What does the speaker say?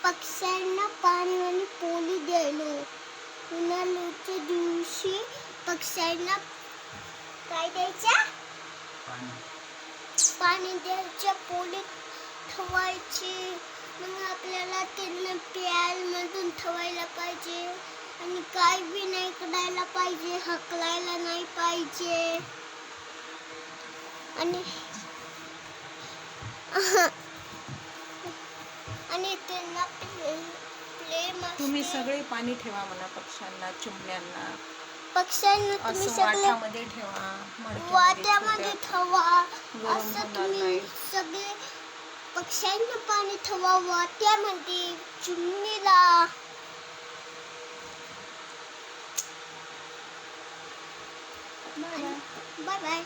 पक्ष्यांना पाणी आणि पोळी द्यायलो. उन्हाळ्याच्या दिवशी पक्ष्यांना काय द्यायचं? पाणी द्यायच्या, पोळी ठेवायची. मग आपल्याला त्यांना प्यायलमधून ठेवायला पाहिजे आणि काय बी नाही करायला पाहिजे, हकलायला नाही पाहिजे. आणि आणि त्यांना तुम्ही सगळे पाणी ठेवा म्हणा पक्ष्यांना, चिमण्यांना. पक्ष्यांना तुम्ही असं सगळे वाट्यामध्ये ठेवा, वाट्यामध्ये ठेवा. गरम असं होणार तुम्ही नाही. सगळे पक्ष्यांना पाणी ठेवा वाट्यामध्ये, चिमणीला. Bye bye.